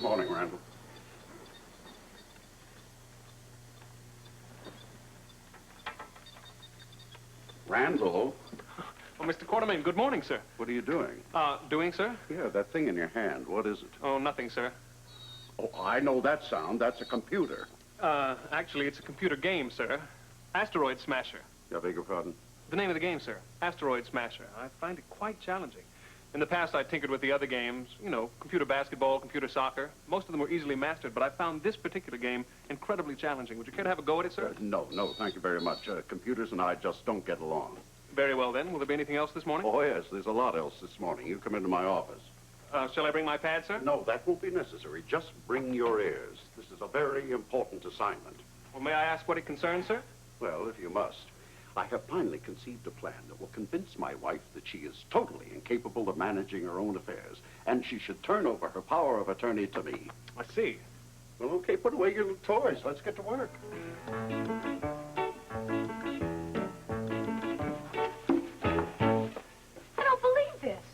Morning, Randall. Randall? Oh, Mr. Quartermain, good morning, sir. What are you doing? Doing, sir? Yeah, that thing in your hand. What is it? Oh, nothing, sir. Oh, I know that sound. That's a computer. Actually, it's a computer game, sir. Asteroid Smasher. I beg your pardon? The name of the game, sir. Asteroid Smasher. I find it quite challenging. In the past, I tinkered with the other games. You know, computer basketball, computer soccer. Most of them were easily mastered, but I found this particular game incredibly challenging. Would you care to have a go at it, sir? No, thank you very much. Computers and I just don't get along. Very well, then. Will there be anything else this morning? Oh, yes, there's a lot else this morning. You come into my office. Shall I bring my pad, sir? No, that won't be necessary. Just bring your ears. This is a very important assignment. Well, may I ask what it concerns, sir? Well, if you must. I have finally conceived a plan that will convince my wife that she is totally incapable of managing her own affairs, and she should turn over her power of attorney to me. I see. Well, okay, put away your little toys. Let's get to work. I don't believe this.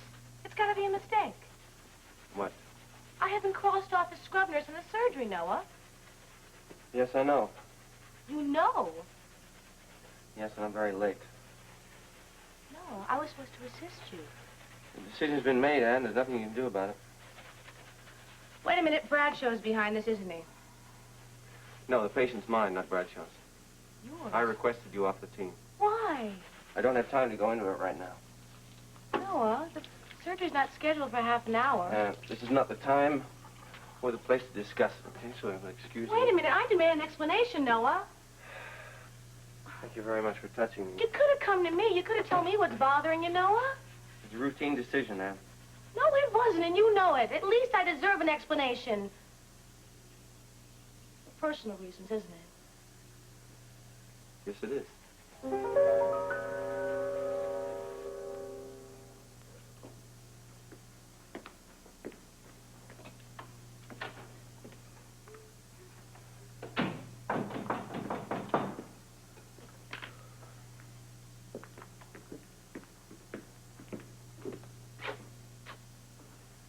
It's got to be a mistake. What? I haven't crossed off the scrub nurse in the surgery, Noah. Yes, I know. You know. Yes, and I'm very late. No, I was supposed to assist you. The decision's been made, Anne. There's nothing you can do about it. Wait a minute. Bradshaw's behind this, isn't he? No, the patient's mine, not Bradshaw's. Yours? I requested you off the team. Why? I don't have time to go into it right now. Noah, the surgery's not scheduled for half an hour. This is not the time or the place to discuss it, okay? So excuse me. Wait a minute. I demand an explanation, Noah. Thank you very much for touching me. You could have come to me. You could have told me what's bothering you, Noah. It's a routine decision, Anne. No, it wasn't, and you know it. At least I deserve an explanation. For personal reasons, isn't it? Yes, it is.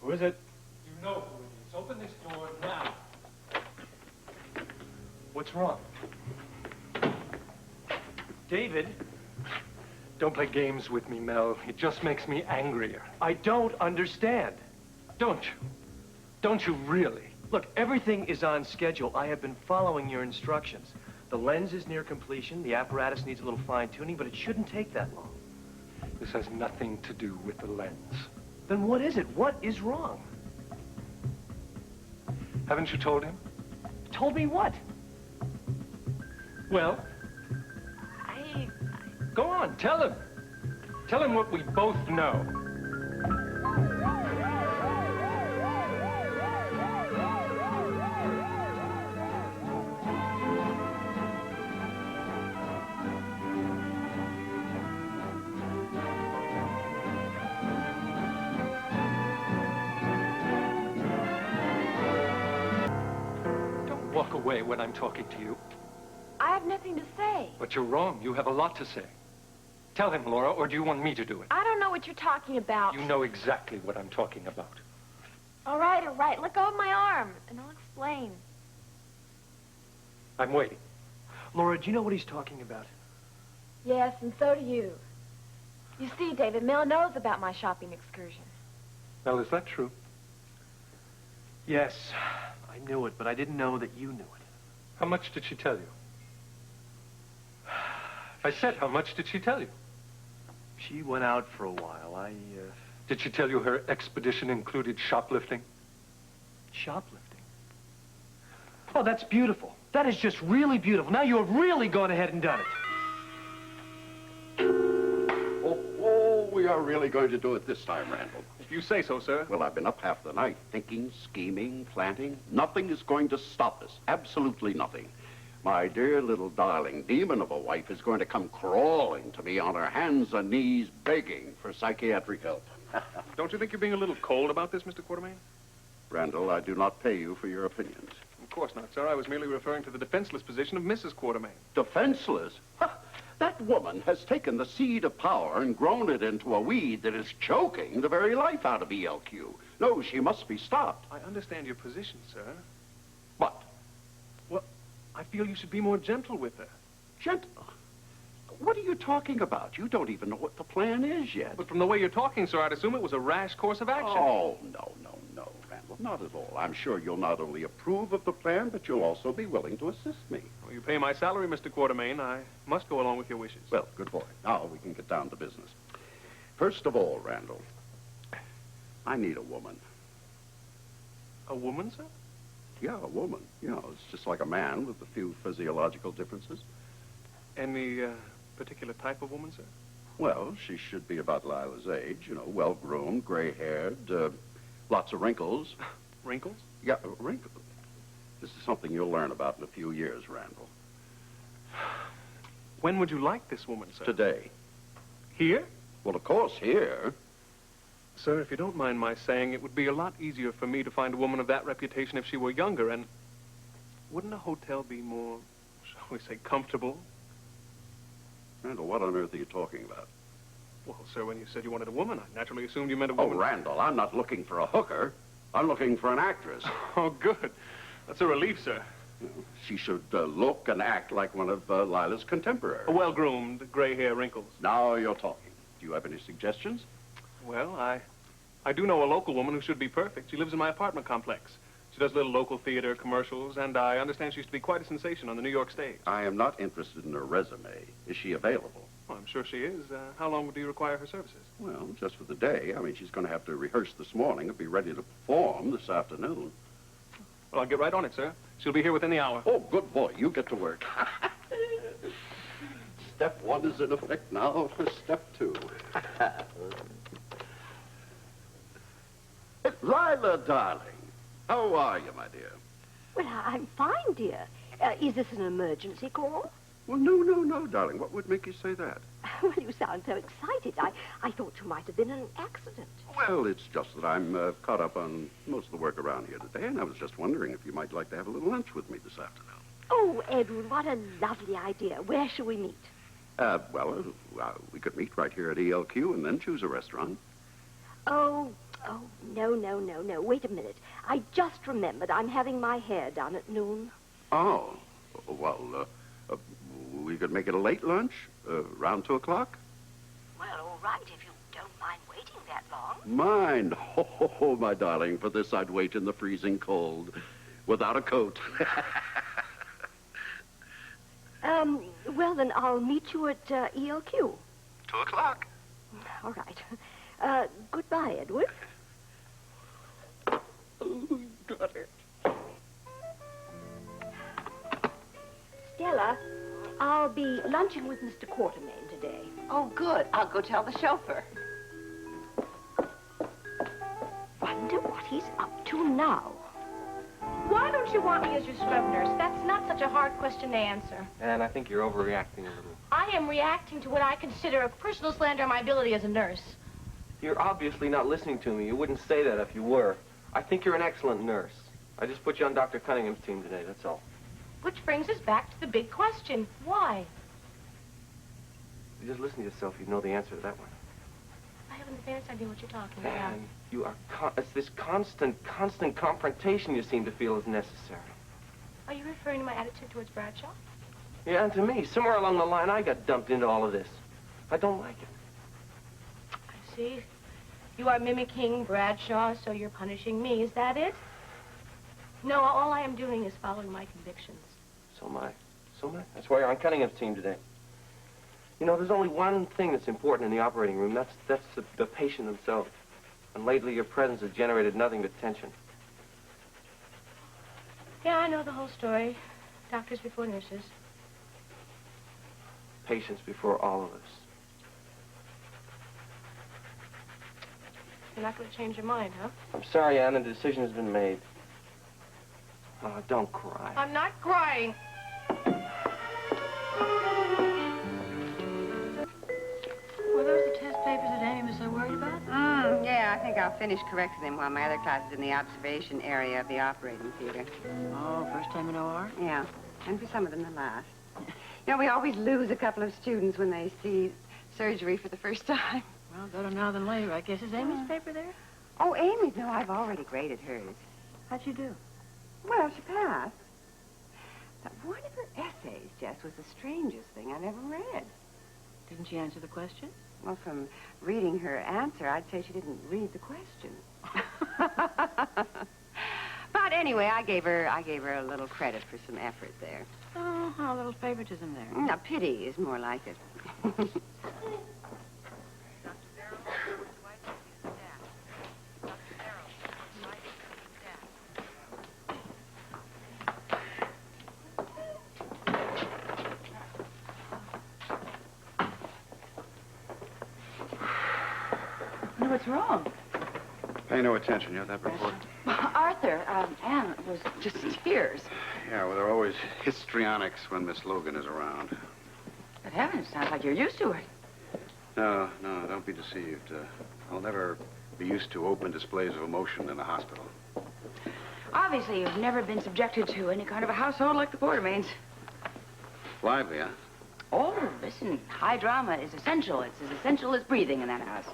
Who is it? You know who it is. Open this door now. What's wrong? David? Don't play games with me, Mel. It just makes me angrier. I don't understand. Don't you? Don't you really? Look, everything is on schedule. I have been following your instructions. The lens is near completion. The apparatus needs a little fine-tuning, but it shouldn't take that long. This has nothing to do with the lens. Then what is it? What is wrong? Haven't you told him? Told me what? Well, go on, tell him. Tell him what we both know. Don't walk away when I'm talking to you. I have nothing to say. But you're wrong. You have a lot to say. Tell him, Laura, or do you want me to do it? I don't know what you're talking about. You know exactly what I'm talking about. All right, all right. Let go of my arm, and I'll explain. I'm waiting. Laura, do you know what he's talking about? Yes, and so do you. You see, David, Mel knows about my shopping excursion. Mel, is that true? Yes, I knew it, but I didn't know that you knew it. How much did she tell you? I said, how much did she tell you? She went out for a while. Did she tell you her expedition included shoplifting? Shoplifting? Oh, that's beautiful. That is just really beautiful. Now you have really gone ahead and done it. Oh, we are really going to do it this time, Randall. If you say so, sir. Well, I've been up half the night thinking, scheming, planting. Nothing is going to stop us. Absolutely nothing. My dear little darling demon of a wife is going to come crawling to me on her hands and knees begging for psychiatric help. Don't you think you're being a little cold about this, Mr. Quartermain? Randall, I do not pay you for your opinions. Of course not, sir. I was merely referring to the defenseless position of Mrs. Quartermain. Defenseless? That woman has taken the seed of power and grown it into a weed that is choking the very life out of ELQ. No, she must be stopped. I understand your position, sir. What? Well, I feel you should be more gentle with her. Gentle? What are you talking about? You don't even know what the plan is yet. But from the way you're talking, sir, I'd assume it was a rash course of action. Oh, no, Randall, not at all. I'm sure you'll not only approve of the plan, but you'll also be willing to assist me. Well, you pay my salary, Mr. Quartermain. I must go along with your wishes. Well, good boy. Now we can get down to business. First of all, Randall, I need a woman. A woman, sir? Yeah, a woman. You know, it's just like a man with a few physiological differences. Any particular type of woman, sir? Well, she should be about Lila's age, you know, well-groomed, gray-haired, lots of wrinkles. Wrinkles? Yeah, wrinkles. This is something you'll learn about in a few years, Randall. When would you like this woman, sir? Today. Here? Well, of course, here. Sir, if you don't mind my saying, it would be a lot easier for me to find a woman of that reputation if she were younger, and wouldn't a hotel be more, shall we say, comfortable? Randall, what on earth are you talking about? Well, sir, when you said you wanted a woman, I naturally assumed you meant a Oh, woman. Randall, I'm not looking for a hooker. I'm looking for an actress. Oh, good. That's a relief, sir. She should look and act like one of Lila's contemporaries. A well-groomed, gray hair, wrinkles. Now you're talking. Do you have any suggestions? Well, I do know a local woman who should be perfect. She lives in my apartment complex. She does little local theater commercials, and I understand she used to be quite a sensation on the New York stage. I am not interested in her resume. Is she available? Well, I'm sure she is. How long do you require her services? Well, just for the day. I mean, she's going to have to rehearse this morning and be ready to perform this afternoon. Well, I'll get right on it, sir. She'll be here within the hour. Oh, good boy. You get to work. Step one is in effect now for step two. Lila, darling. How are you, my dear? Well, I'm fine, dear. Is this an emergency call? Well, no, darling. What would make you say that? Well, you sound so excited. I thought you might have been in an accident. Well, it's just that I'm caught up on most of the work around here today, and I was just wondering if you might like to have a little lunch with me this afternoon. Oh, Edward, what a lovely idea. Where shall we meet? We could meet right here at ELQ and then choose a restaurant. Oh, no. Wait a minute. I just remembered I'm having my hair done at noon. Oh, well, we could make it a late lunch, around 2 o'clock. Well, all right, if you don't mind waiting that long. Mind? Oh, my darling, for this I'd wait in the freezing cold, without a coat. Well, then I'll meet you at ELQ. 2 o'clock. All right. Goodbye, Edward. Oh, got it. Stella, I'll be lunching with Mr. Quartermain today. Oh, good. I'll go tell the chauffeur. Wonder what he's up to now. Why don't you want me as your scrub nurse? That's not such a hard question to answer. And I think you're overreacting a little. I am reacting to what I consider a personal slander of my ability as a nurse. You're obviously not listening to me. You wouldn't say that if you were. I think you're an excellent nurse. I just put you on Dr. Cunningham's team today, that's all. Which brings us back to the big question. Why? If you just listen to yourself, you'd know the answer to that one. I haven't the faintest idea what you're talking about. And you are... it's this constant confrontation you seem to feel is necessary. Are you referring to my attitude towards Bradshaw? Yeah, and to me, somewhere along the line, I got dumped into all of this. I don't like it. I see. You are mimicking Bradshaw, so you're punishing me. Is that it? No, all I am doing is following my convictions. So am I. That's why you're on Cunningham's team today. You know, there's only one thing that's important in the operating room. That's the patient themselves. And lately, your presence has generated nothing but tension. Yeah, I know the whole story. Doctors before nurses. Patients before all of us. You're not going to change your mind, huh? I'm sorry, Anne. The decision has been made. Oh, don't cry. I'm not crying. Were those the test papers that Amy was so worried about? Yeah, I think I'll finish correcting them while my other class is in the observation area of the operating theater. Oh, first time in OR? Yeah, and for some of them, the last. You know, we always lose a couple of students when they see surgery for the first time. Well, better now than later, I guess. Is Amy's paper there? Oh, Amy, no, I've already graded hers. How'd you do? Well, she passed. But one of her essays, Jess, was the strangest thing I've ever read. Didn't she answer the question? Well, from reading her answer, I'd say she didn't read the question. But anyway, I gave her a little credit for some effort there. Oh, a little favoritism there. Now, pity is more like it. What's wrong? Pay no attention. You have that report? Arthur, Anne was just tears. Yeah, well, there are always histrionics when Miss Logan is around. Good heavens, sounds like you're used to it. No, don't be deceived. I'll never be used to open displays of emotion in a hospital. Obviously, you've never been subjected to any kind of a household like the Quartermains. Lively, huh? Oh, listen, high drama is essential. It's as essential as breathing in that house.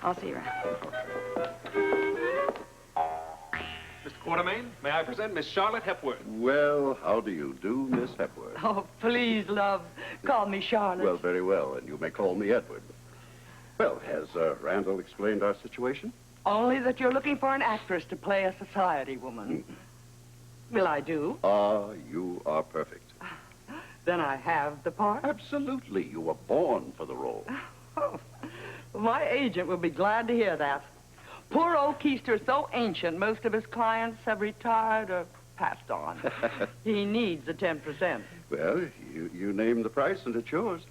I'll see you around. Mr. Quartermain, may I present Miss Charlotte Hepworth? Well, how do you do, Miss Hepworth? Oh, please, love, call me Charlotte. Well, very well, and you may call me Edward. Well, has Randall explained our situation? Only that you're looking for an actress to play a society woman. Will I do? You are perfect. Then I have the part? Absolutely. You were born for the role. Oh, my agent will be glad to hear that. Poor old Keister's so ancient, most of his clients have retired or passed on. He needs the 10%. Well, you name the price and it's yours.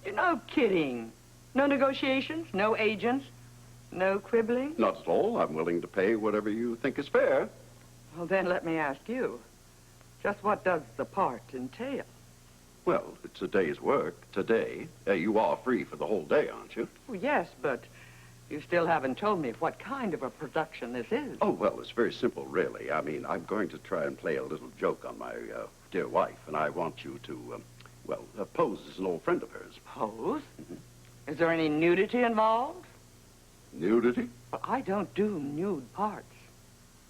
You're no kidding. No negotiations, no agents, no quibbling? Not at all. I'm willing to pay whatever you think is fair. Well, then let me ask you. Just what does the part entail? Well, it's a day's work today. You are free for the whole day, aren't you? Oh, yes, but you still haven't told me what kind of a production this is. Oh, well, it's very simple, really. I mean, I'm going to try and play a little joke on my dear wife, and I want you to, pose as an old friend of hers. Pose? Is there any nudity involved? Nudity? Well, I don't do nude parts.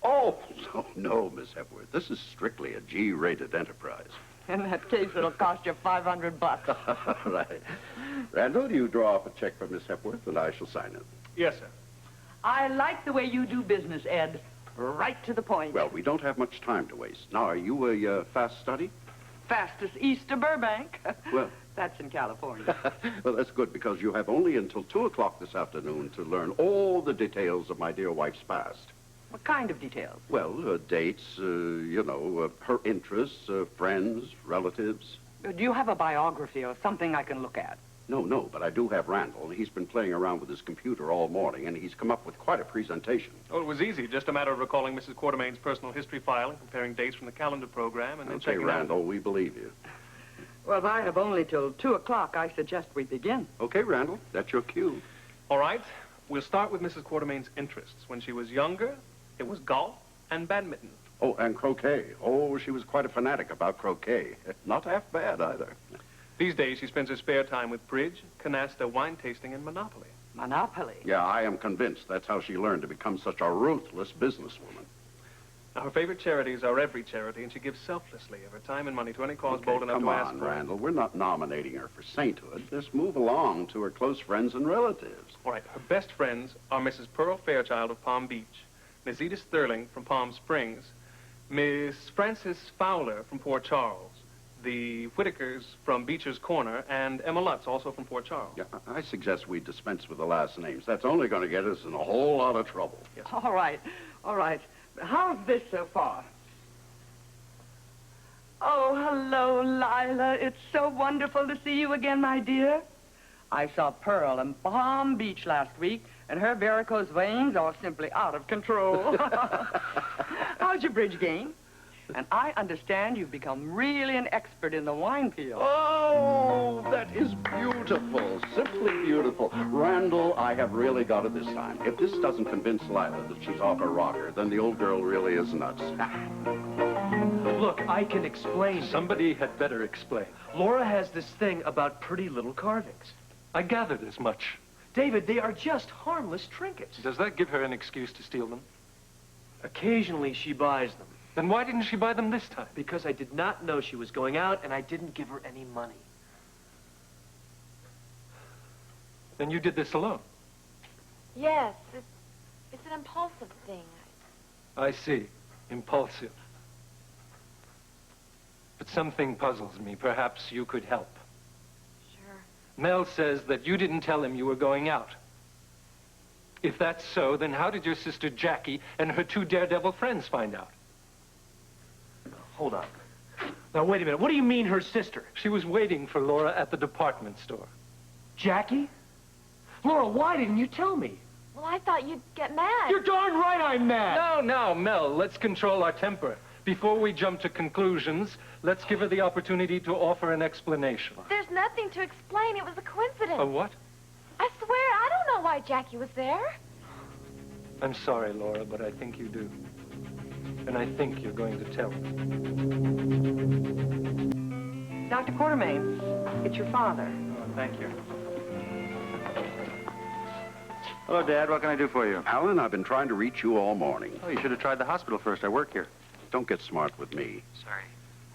Oh, no, Miss Hepworth. This is strictly a G-rated enterprise. In that case, it'll cost you $500. Right. Randall, you draw off a check for Miss Hepworth, and I shall sign it. Yes, sir. I like the way you do business, Ed. Right to the point. Well, we don't have much time to waste. Now, are you a fast study? Fastest east of Burbank. Well. That's in California. Well, that's good, because you have only until 2 o'clock this afternoon to learn all the details of my dear wife's past. What kind of details? Well, dates, her interests, friends, relatives. Do you have a biography or something I can look at? No, but I do have Randall. He's been playing around with his computer all morning, and he's come up with quite a presentation. Oh, it was easy. Just a matter of recalling Mrs. Quartermain's personal history file and comparing dates from the calendar program and then Okay, checking Randall, we believe you. Well, if I have only till 2 o'clock, I suggest we begin. Okay, Randall, that's your cue. All right. We'll start with Mrs. Quartermain's interests. When she was younger, it was golf and badminton. Oh, and croquet. Oh, she was quite a fanatic about croquet. Not half bad, either. These days, she spends her spare time with bridge, canasta, wine tasting, and Monopoly. Monopoly? Yeah, I am convinced that's how she learned to become such a ruthless businesswoman. Now, her favorite charities are every charity, and she gives selflessly of her time and money to any cause bold enough to ask for. Come on, Randall. We're not nominating her for sainthood. Just move along to her close friends and relatives. All right, her best friends are Mrs. Pearl Fairchild of Palm Beach, Miss Edith Sterling from Palm Springs, Miss Frances Fowler from Port Charles, the Whitakers from Beecher's Corner, and Emma Lutz, also from Port Charles. Yeah, I suggest we dispense with the last names. That's only going to get us in a whole lot of trouble. Yes. All right. How's this so far? Oh, hello, Lila. It's so wonderful to see you again, my dear. I saw Pearl in Palm Beach last week, and her varicose veins are simply out of control. How's your bridge game? And I understand you've become really an expert in the wine field. Oh, that is beautiful. Simply beautiful. Randall, I have really got it this time. If this doesn't convince Lila that she's off her rocker, then the old girl really is nuts. Look, I can explain. Somebody had better explain. Laura has this thing about pretty little carvings. I gathered as much. David, they are just harmless trinkets. Does that give her an excuse to steal them? Occasionally, she buys them. Then why didn't she buy them this time? Because I did not know she was going out, and I didn't give her any money. Then you did this alone. Yes, it's an impulsive thing. I see. Impulsive. But something puzzles me. Perhaps you could help. Sure. Mel says that you didn't tell him you were going out. If that's so, then how did your sister Jackie and her 2 daredevil friends find out? Hold on. Now, wait a minute. What do you mean, her sister? She was waiting for Laura at the department store. Jackie? Laura, why didn't you tell me? Well, I thought you'd get mad. You're darn right I'm mad. No, Mel, let's control our temper. Before we jump to conclusions, let's give her the opportunity to offer an explanation. There's nothing to explain. It was a coincidence. A what? I swear, I don't know why Jackie was there. I'm sorry, Laura, but I think you do. And I think you're going to tell her. Dr. Quartermain, it's your father. Oh, thank you. Hello, Dad. What can I do for you? Alan, I've been trying to reach you all morning. Oh, you should have tried the hospital first. I work here. Don't get smart with me. Sorry.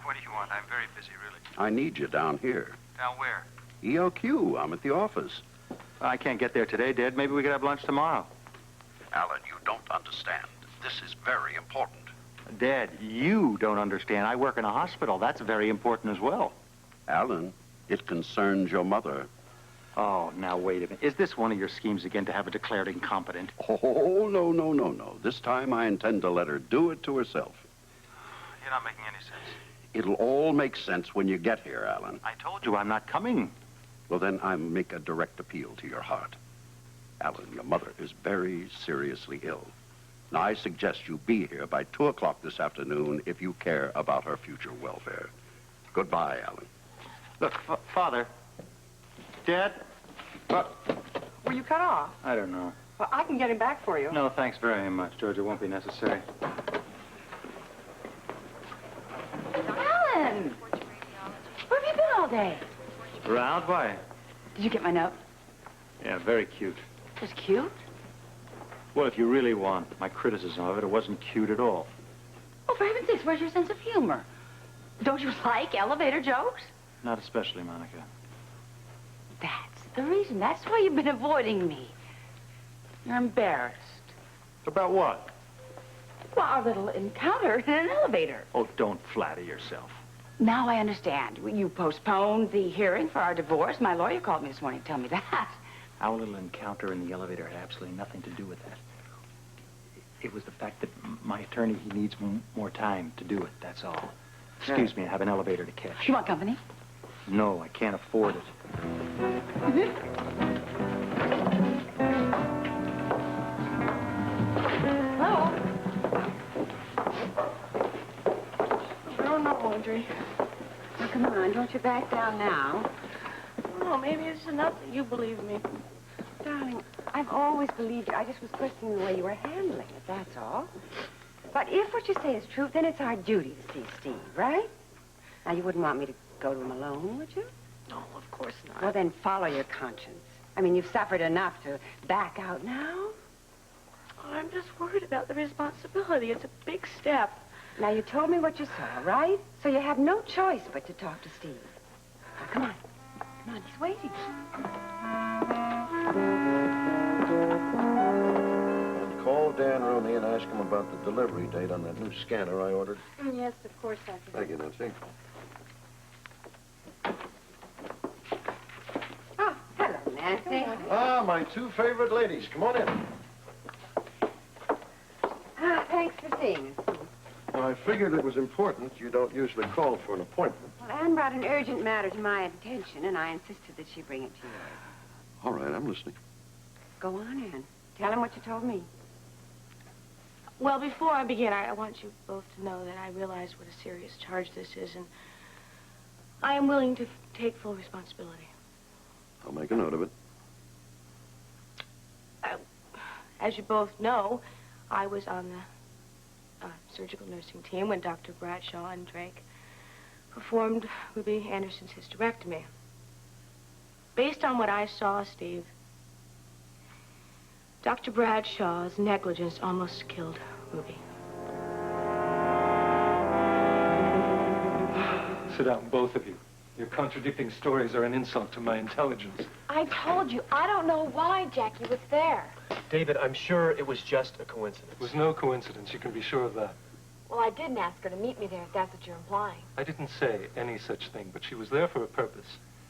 What do you want? I'm very busy, really. I need you down here. Down where? ELQ. I'm at the office. I can't get there today, Dad. Maybe we could have lunch tomorrow. Alan, you don't understand. This is very important. Dad, you don't understand. I work in a hospital. That's very important as well. Alan, it concerns your mother. Oh, now, wait a minute. Is this one of your schemes again to have her declared incompetent? Oh, no. This time I intend to let her do it to herself. You're not making any sense. It'll all make sense when you get here, Alan. I told I'm not coming. Well, then I make a direct appeal to your heart. Alan, your mother is very seriously ill. Now, I suggest you be here by 2 o'clock this afternoon if you care about her future welfare. Goodbye, Alan. Look, Father. Dad? Were you cut off? I don't know. Well, I can get him back for you. No, thanks very much, George. It won't be necessary. Alan! Where have you been all day? Around? Why? Did you get my note? Yeah, very cute. It was cute. Well, if you really want my criticism of it, it wasn't cute at all. Oh, for heaven's sakes, where's your sense of humor? Don't you like elevator jokes? Not especially, Monica. That's the reason. That's why you've been avoiding me. You're embarrassed. About what? Well, our little encounter in an elevator. Oh, don't flatter yourself. Now I understand. You postponed the hearing for our divorce. My lawyer called me this morning to tell me that. Our little encounter in the elevator had absolutely nothing to do with that. It was the fact that my attorney, he needs more time to do it, that's all. Excuse me, I have an elevator to catch. You want company? No, I can't afford it. Hello? Oh, no, Audrey. Now, come on, don't you back down now. Oh, maybe it's enough that you believe me. Darling, I've always believed you. I just was questioning the way you were handling it, that's all. But if what you say is true, then it's our duty to see Steve, right? Now, you wouldn't want me to go to him alone, would you? No, of course not. Well, then follow your conscience. I mean, you've suffered enough to back out now. I'm just worried about the responsibility. It's a big step. Now, you told me what you saw, right? So you have no choice but to talk to Steve. Now, come on. Come on, he's waiting. Call Dan Rooney and ask him about the delivery date on that new scanner I ordered. Yes, of course, Dr. Thank you, Nancy. Oh, hello, Nancy. Ah, my 2 favorite ladies. Come on in. Thanks for seeing us. Well, I figured it was important. You don't usually call for an appointment. Well, Anne brought an urgent matter to my attention, and I insisted that she bring it to yours. All right, I'm listening. Go on, Anne. Tell him what you told me. Well, before I begin, I want you both to know that I realize what a serious charge this is, and I am willing to take full responsibility. I'll make a note of it. As you both know, I was on surgical nursing team when Dr. Bradshaw and Drake performed Ruby Anderson's hysterectomy. Based on what I saw, Steve, Dr. Bradshaw's negligence almost killed Ruby. Sit down, both of you. Your contradicting stories are an insult to my intelligence. I told you, I don't know why Jackie was there. David, I'm sure it was just a coincidence. It was no coincidence, you can be sure of that. Well, I didn't ask her to meet me there, if that's what you're implying. I didn't say any such thing, but she was there for a purpose.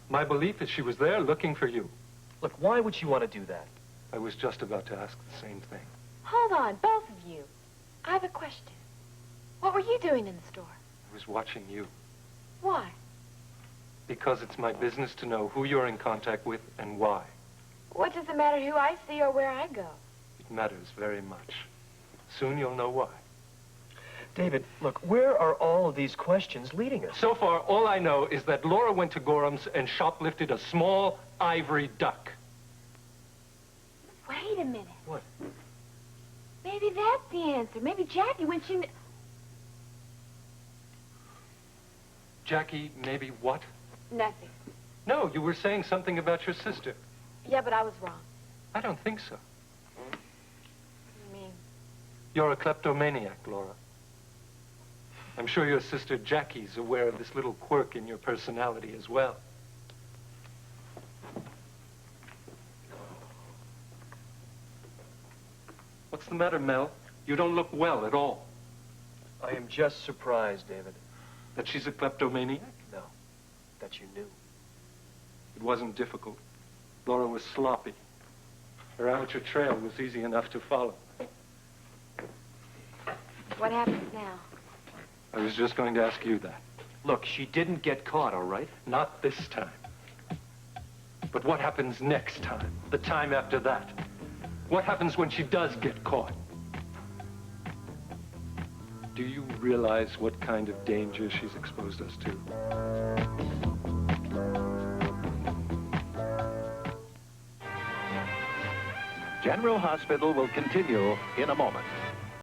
My belief is she was there looking for you. Look, why would she want to do that? I was just about to ask the same thing. Hold on, both of you. I have a question. What were you doing in the store? I was watching you. Why? Because it's my business to know who you're in contact with and why. What does it matter who I see or where I go? It matters very much. Soon you'll know why. David, look, where are all of these questions leading us? So far, all I know is that Laura went to Gorham's and shoplifted a small ivory duck. Wait a minute. What? Maybe that's the answer. Maybe Jackie, when she... Jackie, maybe what? Nothing. No, you were saying something about your sister. Yeah, but I was wrong. I don't think so. What do you mean? You're a kleptomaniac, Laura. I'm sure your sister Jackie's aware of this little quirk in your personality as well. What's the matter, Mel? You don't look well at all. I am just surprised, David. That she's a kleptomaniac? No, that you knew. It wasn't difficult. Laura was sloppy. Her amateur trail was easy enough to follow. What happens now? I was just going to ask you that. Look, she didn't get caught, all right? Not this time. But what happens next time? The time after that? What happens when she does get caught? Do you realize what kind of danger she's exposed us to? General Hospital will continue in a moment.